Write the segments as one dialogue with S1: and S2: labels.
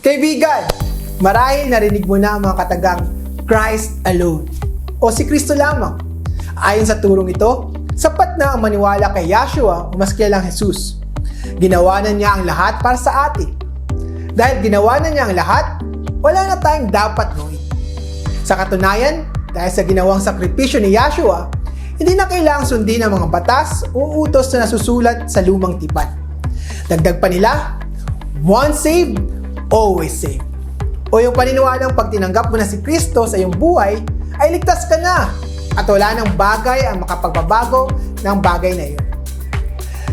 S1: Kaibigan, marahil narinig mo na ang mga katagang Christ alone o si Kristo lamang. Ayon sa turong ito, sapat na ang maniwala kay Yahshua o mas kilalang Jesus. Ginawa na niya ang lahat para sa atin. Dahil ginawa na niya ang lahat, wala na tayong dapat gawin. Sa katunayan, dahil sa ginawang sakripisyo ni Yahshua, hindi na kailangang sundin ang mga batas o utos na nasusulat sa lumang tipan. Dagdag pa nila, once saved, always saved. O yung paniniwalang pag tinanggap mo na si Kristo sa iyong buhay, ay ligtas ka na at wala nang bagay ang makapagbabago ng bagay na iyon.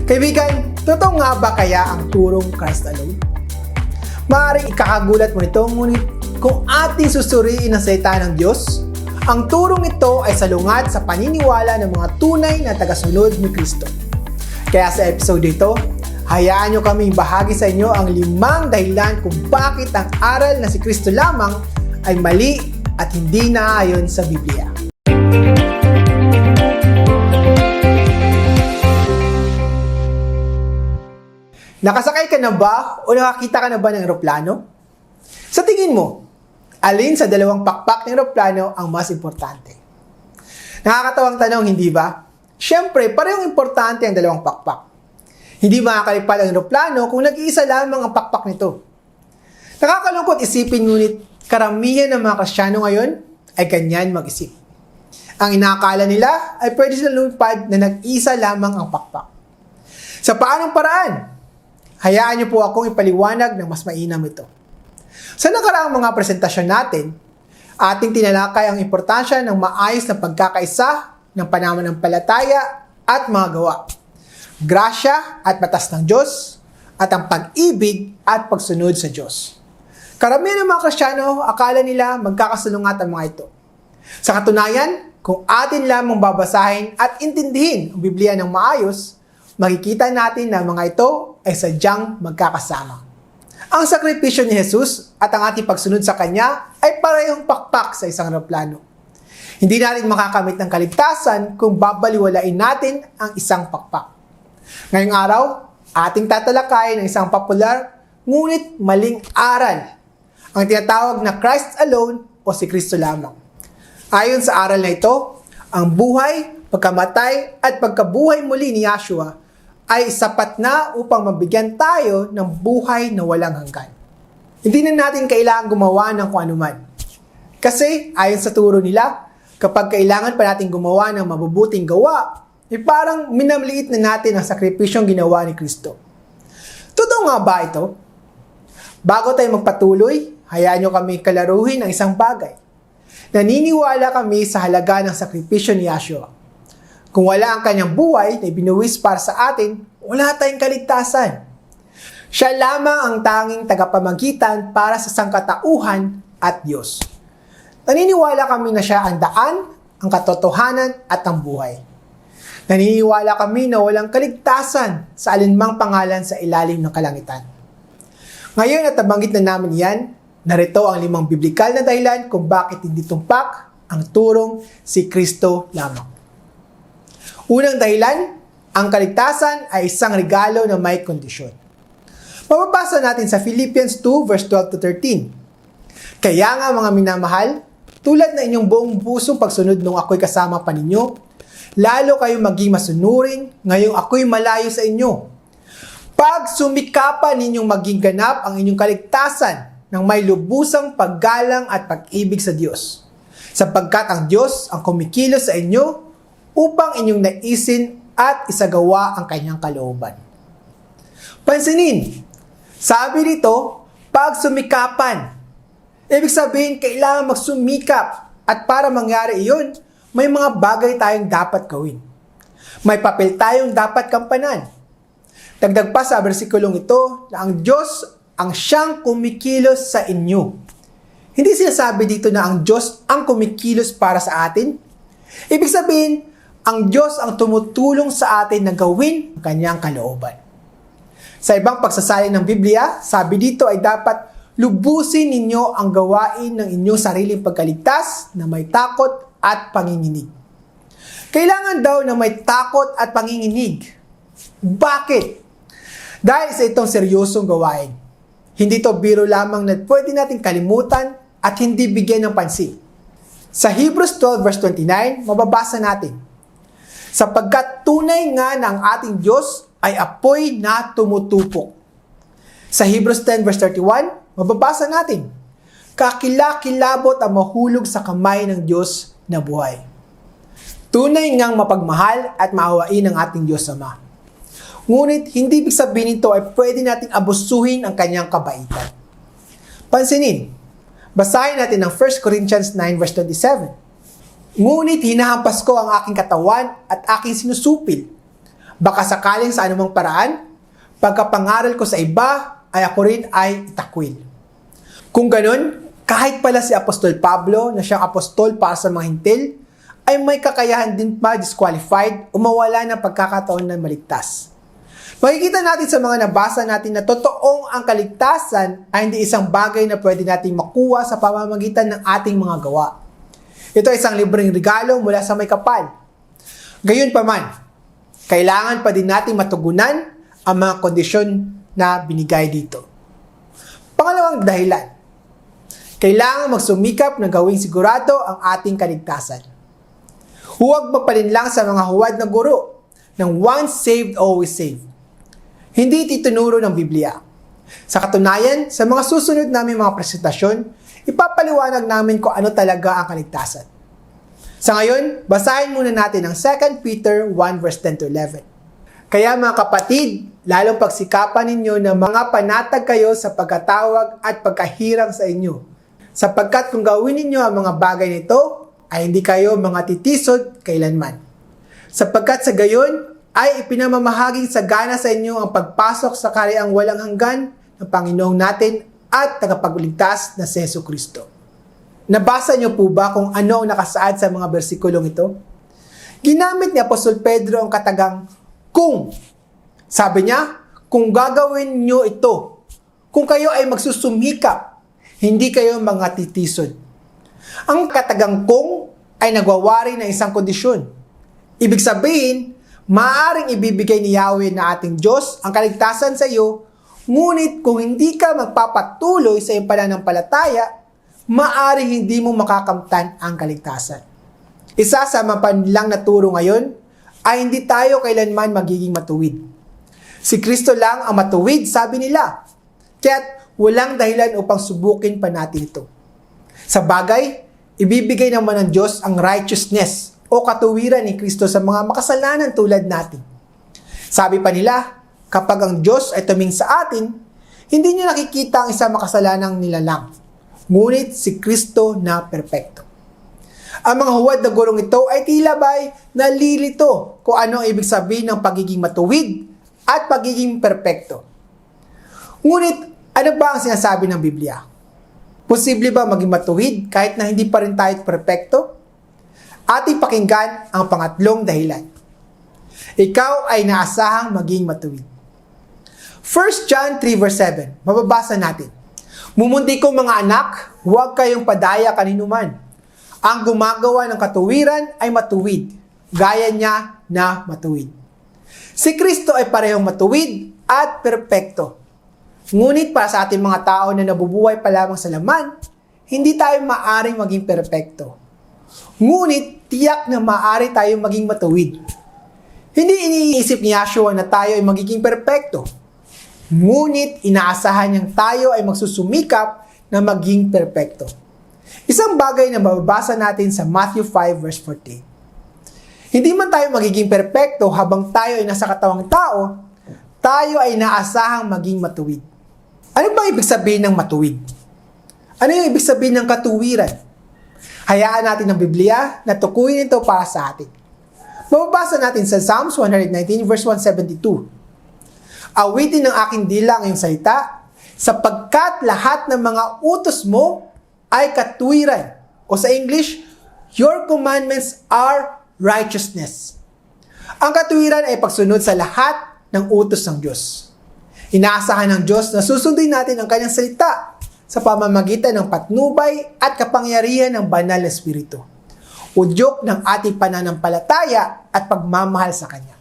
S1: Kaibigan, totoo nga ba kaya ang turong Christ alone? Maaaring ikakagulat mo nito, ngunit kung ating susuriin ang salita ng Diyos, ang turong ito ay salungat sa paniniwala ng mga tunay na tagasunod ni Kristo. Kaya sa episode ito, hayaan nyo kaming bahagi sa inyo ang 5 dahilan kung bakit ang aral na si Kristo lamang ay mali at hindi naayon sa Biblia. Nakasakay ka na ba o nakakita ka na ba ng eroplano? Sa tingin mo, alin sa dalawang pakpak ng eroplano ang mas importante? Nakakatawang tanong, hindi ba? Siyempre, parehong importante ang dalawang pakpak. Hindi makakalipad ang eroplano kung nag-iisa lamang ang pakpak nito. Nakakalungkot isipin, ngunit karamihan ng mga Kristiyano ngayon ay ganyan mag-isip. Ang inaakala nila ay pwede silang lumipad na nag-isa lamang ang pakpak. Sa paanong paraan? Hayaan niyo po akong ipaliwanag ng mas mainam ito. Sa nakaraang mga presentasyon natin, ating tinalakay ang importansya ng maayos na pagkakaisa ng pananampalataya at mga gawa, grasya at batas ng Diyos, at ang pag-ibig at pagsunod sa Diyos. Karamihan ng mga Kristiyano, akala nila magkakasalungat ang mga ito. Sa katunayan, kung atin lamang babasahin at intindihin ang Biblia ng maayos, makikita natin na mga ito ay sadyang magkakasama. Ang sakripisyo ni Jesus at ang ating pagsunod sa Kanya ay parehong pakpak sa isang eroplano. Hindi natin makakamit ng kaligtasan kung babaliwalain natin ang isang pakpak. Ngayong araw, ating tatalakayin ang isang popular ngunit maling aral, ang tinatawag na Christ alone o si Kristo lamang. Ayon sa aral na ito, ang buhay, pagkamatay at pagkabuhay muli ni Yahshua ay sapat na upang mabigyan tayo ng buhay na walang hanggan. Hindi na natin kailangan gumawa ng kung anuman. Kasi ayon sa turo nila, kapag kailangan pa natin gumawa ng mabubuting gawa, parang minamliit na natin ang sakripisyong ginawa ni Kristo. Totoo nga ba ito? Bago tayo magpatuloy, hayaan nyo kami kalaruhin ang isang bagay. Naniniwala kami sa halaga ng sakripisyo ni Yahshua. Kung wala ang kanyang buhay na ibinuwis para sa atin, wala tayong kaligtasan. Siya lamang ang tanging tagapamagitan para sa sangkatauhan at Diyos. Naniniwala kami na siya ang daan, ang katotohanan at ang buhay. Naniniwala kami na walang kaligtasan sa alinmang pangalan sa ilalim ng kalangitan. Ngayon at nabanggit na namin yan, narito ang 5 biblikal na dahilan kung bakit hindi tumpak ang turong si Kristo lamang. Unang dahilan, ang kaligtasan ay isang regalo na may kondisyon. Mababasa natin sa Philippians 2 verse 12 to 13. Kaya nga mga minamahal, tulad na inyong buong pusong pagsunod nung ako'y kasama pa ninyo, lalo kayong maging masunurin ngayong ako'y malayo sa inyo. Pag sumikapan ninyong maging ganap ang inyong kaligtasan ng may lubusang paggalang at pag-ibig sa Diyos. Sapagkat ang Diyos ang kumikilos sa inyo upang inyong naisin at isagawa ang kanyang kalooban. Pansinin, sabi dito, pag sumikapan. Ibig sabihin, kailangan magsumikap at para mangyari iyon, may mga bagay tayong dapat gawin. May papel tayong dapat kampanan. Dagdag pa sa versikulong ito na ang Diyos ang siyang kumikilos sa inyo. Hindi sinasabi dito na ang Diyos ang kumikilos para sa atin. Ibig sabihin, ang Diyos ang tumutulong sa atin na gawin ang kanyang kalooban. Sa ibang pagsasalin ng Biblia, sabi dito ay dapat lubusin ninyo ang gawain ng inyong sariling pagkaligtas na may takot at panginginig. Kailangan daw na may takot at panginginig. Bakit? Dahil sa itong seryosong gawain. Hindi to biro lamang na pwede natin kalimutan at hindi bigyan ng pansin. Sa Hebrews 12 verse 29, mababasa natin, sapagkat tunay nga na ang ating Diyos ay apoy na tumutupok. Sa Hebrews 10 verse 31, mababasa natin, kakilakilabot ang mahulog sa kamay ng Diyos na buhay. Tunay ngang mapagmahal at maawain ang ating Diyos Ama. Ngunit hindi ibig sabihin nito ay pwede nating abusuhin ang kanyang kabaitan. Pansinin, basahin natin ang 1 Corinthians 9 verse 27. Ngunit hinahampas ko ang aking katawan at aking sinusupil. Baka sakaling sa anumang paraan, pagkapangaral ko sa iba, ay ako rin ay itakwil. Kung ganun, kahit pala si Apostol Pablo na siyang apostol para sa mga hintil, ay may kakayahan din ma-disqualified o mawala ng pagkakataon na maligtas. Makikita natin sa mga nabasa natin na totoong ang kaligtasan ay hindi isang bagay na pwede natin makuha sa pamamagitan ng ating mga gawa. Ito ay isang libreng regalo mula sa may kapal. Gayunpaman, kailangan pa din nating matugunan ang mga kondisyon na binigay dito. Pangalawang dahilan, kailangan magsumikap na gawing sigurado ang ating kaligtasan. Huwag magpalinlang sa mga huwad na guro ng once saved, always saved. Hindi titunuro ng Biblia. Sa katunayan, sa mga susunod namin mga presentasyon, ipapaliwanag namin kung ano talaga ang kaligtasan. Sa ngayon, basahin muna natin ang 2 Peter 1 verse 10 to 11. Kaya mga kapatid, lalong pagsikapan ninyo na mga panatag kayo sa pagkatawag at pagkahirang sa inyo. Sapagkat kung gawin ninyo ang mga bagay nito, ay hindi kayo mga titisod kailanman. Sapagkat sa gayon, ay ipinamamahaging sagana sa inyo ang pagpasok sa karyang walang hanggan ng Panginoong natin at tagapagligtas na si Jesucristo. Nabasa niyo po ba kung ano ang nakasaad sa mga bersikulong ito? Ginamit ni Apostol Pedro ang katagang kung. Sabi niya, kung gagawin niyo ito, kung kayo ay magsusumikap, hindi kayo mga titisod. Ang katagang kung ay nagwawari ng isang kondisyon. Ibig sabihin, maaaring ibibigay ni Yahweh na ating Diyos ang kaligtasan sa iyo, ngunit kung hindi ka magpapatuloy sa iyong pananampalataya, maaaring hindi mo makakamtan ang kaligtasan. Isa sa mapanilang na turo ngayon ay hindi tayo kailanman magiging matuwid. Si Kristo lang ang matuwid, sabi nila. Kaya't walang dahilan upang subukin pa natin ito. Sa bagay, ibibigay naman ng Diyos ang righteousness o katuwiran ni Kristo sa mga makasalanan tulad natin. Sabi pa nila, kapag ang Diyos ay tumingin sa atin, hindi niya nakikita ang isang makasalanang nilalang, ngunit si Kristo na perpekto. Ang mga huwad na gurong ito ay tila ba'y nalilito kung ano ang ibig sabihin ng pagiging matuwid at pagiging perpekto. Ngunit, ano ba ang sinasabi ng Biblia? Posible ba maging matuwid kahit na hindi pa rin tayo perpekto? Ating pakinggan ang pangatlong dahilan. Ikaw ay naasahang maging matuwid. 1 John 3 verse 7, mababasa natin. Mumundi kong mga anak, huwag kayong padaya kaninuman. Ang gumagawa ng katuwiran ay matuwid, gaya niya na matuwid. Si Kristo ay parehong matuwid at perpekto. Ngunit para sa ating mga tao na nabubuhay pa lamang sa laman, hindi tayo maaring maging perpekto. Ngunit tiyak na maaari tayong maging matuwid. Hindi iniisip ni Yahshua na tayo ay magiging perpekto. Ngunit inaasahan niyang tayo ay magsusumikap na maging perpekto. Isang bagay na mababasa natin sa Matthew 5 verse 14. Hindi man tayo magiging perpekto habang tayo ay nasa katawang tao, tayo ay naasahang maging matuwid. Ano ba ibig sabihin ng matuwid? Ano yung ibig sabihin ng katuwiran? Hayaan natin ang Biblia na tukuyin ito para sa atin. Mababasa natin sa Psalms 119 verse 172. Awitin ng aking dila ang iyong salita, sapagkat lahat ng mga utos mo ay katuwiran. O sa English, your commandments are righteousness. Ang katuwiran ay pagsunod sa lahat ng utos ng Diyos. Inaasahan ng Diyos na susundin natin ang kanyang salita sa pamamagitan ng patnubay at kapangyarihan ng banal na Espiritu. Udyok ng ating pananampalataya at pagmamahal sa Kanya.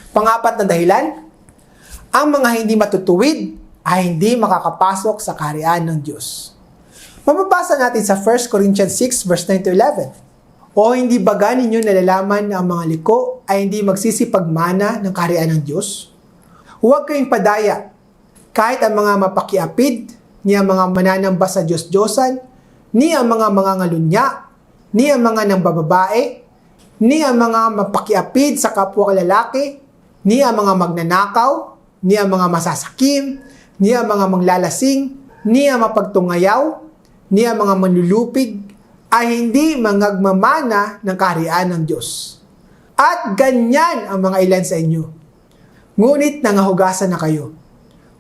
S1: Pang-apat na dahilan, ang mga hindi matutuwid ay hindi makakapasok sa kaharian ng Diyos. Mababasa natin sa 1 Corinthians 6 verse 9 to 11. O hindi ba ninyo nalalaman na ang mga liko ay hindi magsisipagmana ng kaharian ng Diyos? Huwag kayong padaya, kahit ang mga mapakiapid, ni ang mga mananamba sa Diyos-Diyosan, ni ang mga mangangalunya, ni ang mga nambababae, ni ang mga mapakiapid sa kapwa lalaki, ni ang mga magnanakaw, ni ang mga masasakim, ni ang mga manglalasing, ni ang mapagtungayaw, ni ang mga manlulupig, ay hindi mangagmamana ng kaharian ng Diyos. At ganyan ang mga ilan sa inyo. Ngunit nangahugasan na kayo.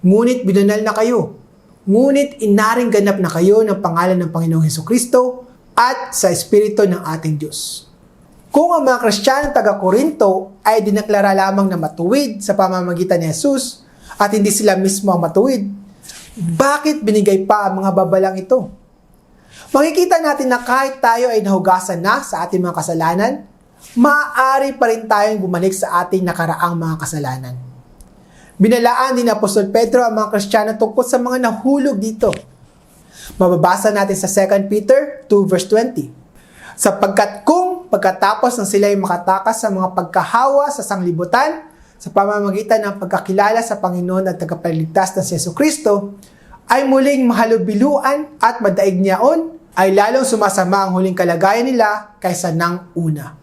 S1: Ngunit binanal na kayo. Ngunit inaring ganap na kayo ng pangalan ng Panginoong Hesukristo at sa Espiritu ng ating Diyos. Kung ang mga Kristiyanong taga-Korinto ay dineklara lamang na matuwid sa pamamagitan ni Jesus at hindi sila mismo ang matuwid, bakit binigay pa ang mga babalang ito? Makikita natin na kahit tayo ay nahugasan na sa ating mga kasalanan, maaari pa rin tayong bumalik sa ating nakaraang mga kasalanan. Binalaan din ni Apostol Pedro ang mga Kristiyano tungkol sa mga nahulog dito. Mababasa natin sa 2 Peter 2 verse 20. Sapagkat kung pagkatapos ng sila'y makatakas sa mga pagkahawa sa sanglibutan, sa pamamagitan ng pagkakilala sa Panginoon at tagapagligtas na si Jesucristo, ay muling mahalubiluan at madaig niyaon, ay lalong sumasama ang huling kalagayan nila kaysa ng una.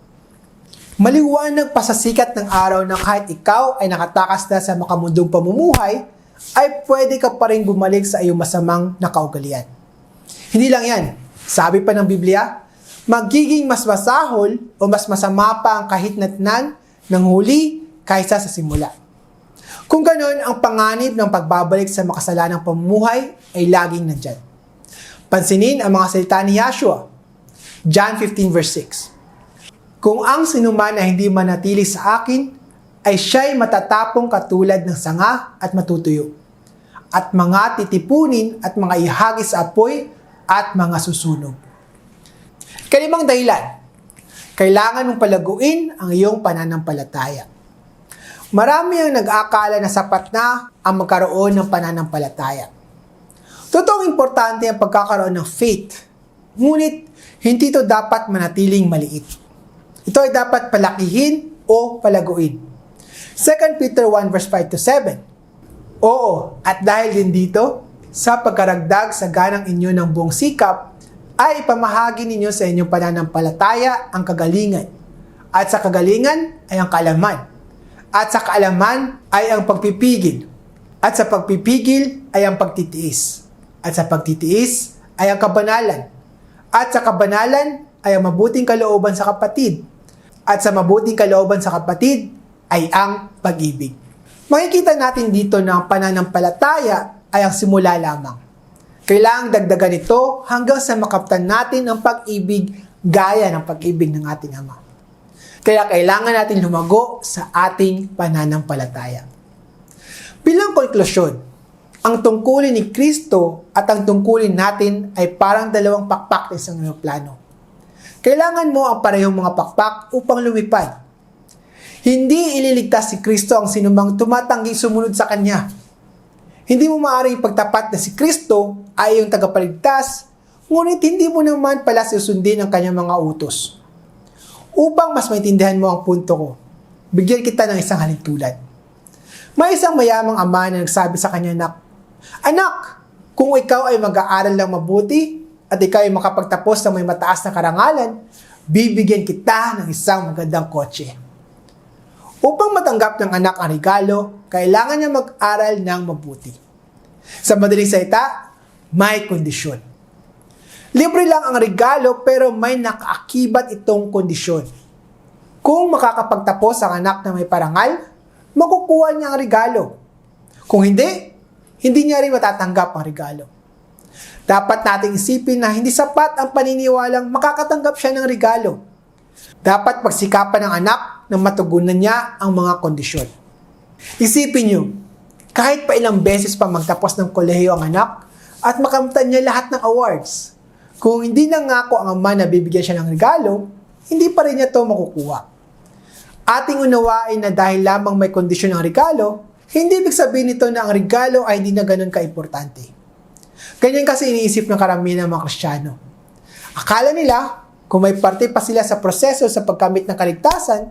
S1: Maliwanag pa sa sikat ng araw na kahit ikaw ay nakatakas na sa makamundong pamumuhay, ay pwede ka pa rin bumalik sa iyong masamang nakaugalian. Hindi lang yan. Sabi pa ng Biblia, magiging mas masahol o mas masama pa ang kahitnatnan ng huli kaysa sa simula. Kung ganon, ang panganib ng pagbabalik sa makasalanang pamumuhay ay laging nandyan. Pansinin ang mga salita ni Yahshua. John 15 verse 6. Kung ang sinuman na hindi manatili sa akin, ay siya'y matatapong katulad ng sanga at matutuyo, at mga titipunin at mga ihagis sa apoy at mga susunog. Kalimang dahilan, kailangan mong palaguin ang iyong pananampalataya. Marami ang nag-aakala na sapat na ang magkaroon ng pananampalataya. Totoong importante ang pagkakaroon ng faith, ngunit hindi ito dapat manatiling maliit. Ito ay dapat palakihin o palaguin. 2 Peter 1 verse 5 to 7. Oo, at dahil din dito, sa pagkaragdag sa ganang inyo ng buong sikap, ay ipamahagi ninyo sa inyong pananampalataya ang kagalingan. At sa kagalingan ay ang kaalaman. At sa kaalaman ay ang pagpipigil. At sa pagpipigil ay ang pagtitiis. At sa pagtitiis ay ang kabanalan. At sa kabanalan ay ang mabuting kalooban sa kapatid. At sa mabuting kalooban sa kapatid ay ang pag-ibig. Makikita natin dito na ang pananampalataya ay ang simula lamang. Kailangang dagdagan ito hanggang sa makaptan natin ang pag-ibig gaya ng pag-ibig ng ating Ama. Kaya kailangan natin lumago sa ating pananampalataya. Bilang konklusyon, ang tungkulin ni Kristo at ang tungkulin natin ay parang dalawang pakpak ng isang eroplano. Kailangan mo ang parehong mga pakpak upang lumipad. Hindi ililigtas si Kristo ang sinumang tumatangging sumunod sa Kanya. Hindi mo maaaring pagtapat na si Kristo ay iyong tagapagligtas, ngunit hindi mo naman pala susundin ang Kanyang mga utos. Upang mas maintindihan mo ang punto ko, bigyan kita ng isang halintulad. May isang mayamang ama na nagsabi sa kanya na, Anak, kung ikaw ay mag-aaral lang mabuti at ikaw ay makapagtapos ng may mataas na karangalan, bibigyan kita ng isang magandang kotse. Upang matanggap ng anak ang regalo, kailangan niya mag-aral ng mabuti. Sa madaling salita, may kondisyon. Libre lang ang regalo pero may nakaakibat itong kondisyon. Kung makakapagtapos ang anak na may parangal, makukuha niya ang regalo. Kung hindi niya rin matatanggap ang regalo. Dapat nating isipin na hindi sapat ang paniniwalang makakatanggap siya ng regalo. Dapat pagsikapan ng anak na matugunan niya ang mga kondisyon. Isipin niyo, kahit pa ilang beses pa magtapos ng kolehiyo ang anak at makamtan niya lahat ng awards, kung hindi nangako ang ama na bibigyan siya ng regalo, hindi pa rin niya ito makukuha. Ating unawain na dahil lamang may kondisyon ng regalo, Hindi ibig sabihin nito na ang regalo ay hindi na ganun ka-importante. Ganyan kasi iniisip ng karamihan ng mga Kristiyano. Akala nila, kung may parte pa sila sa proseso sa pagkamit ng kaligtasan,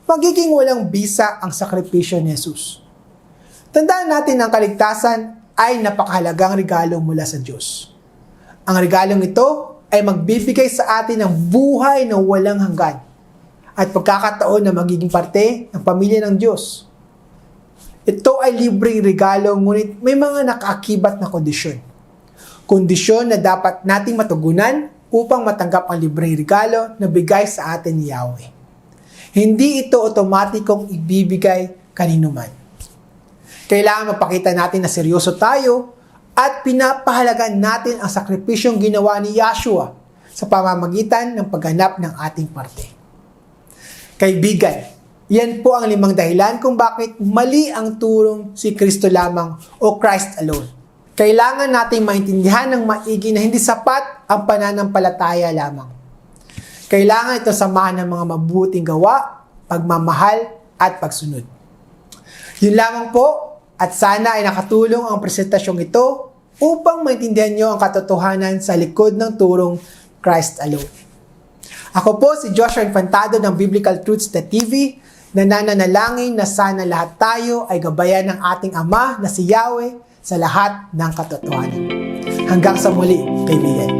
S1: magiging walang bisa ang sakripisyo ni Jesus. Tandaan natin ang kaligtasan ay napakahalagang regalo mula sa Diyos. Ang regalong ito ay magbibigay sa atin ng buhay na walang hanggan at pagkakataon na magiging parte ng pamilya ng Diyos. Ito ay libreng regalo, ngunit may mga nakaakibat na kondisyon. Kondisyon na dapat nating matugunan upang matanggap ang libreng regalo na bigay sa atin ni Yahweh. Hindi ito otomatikong ibibigay kaninuman. Kailangan mapakita natin na seryoso tayo at pinapahalagan natin ang sakripisyong ginawa ni Yahshua sa pamamagitan ng pagganap ng ating parte. Kaibigan, yan po ang 5 dahilan kung bakit mali ang turong si Kristo lamang o Christ alone. Kailangan nating maintindihan ng maigi na hindi sapat ang pananampalataya lamang. Kailangan ito samahan ng mga mabuting gawa, pagmamahal at pagsunod. Yun lamang po. At sana ay nakatulong ang presentasyong ito upang maintindihan nyo ang katotohanan sa likod ng turong Christ alone. Ako po si Joshua Infantado ng BiblicalTruths.tv na nananalangin na sana lahat tayo ay gabayan ng ating Ama na si Yahweh sa lahat ng katotohanan. Hanggang sa muli, kaibigan.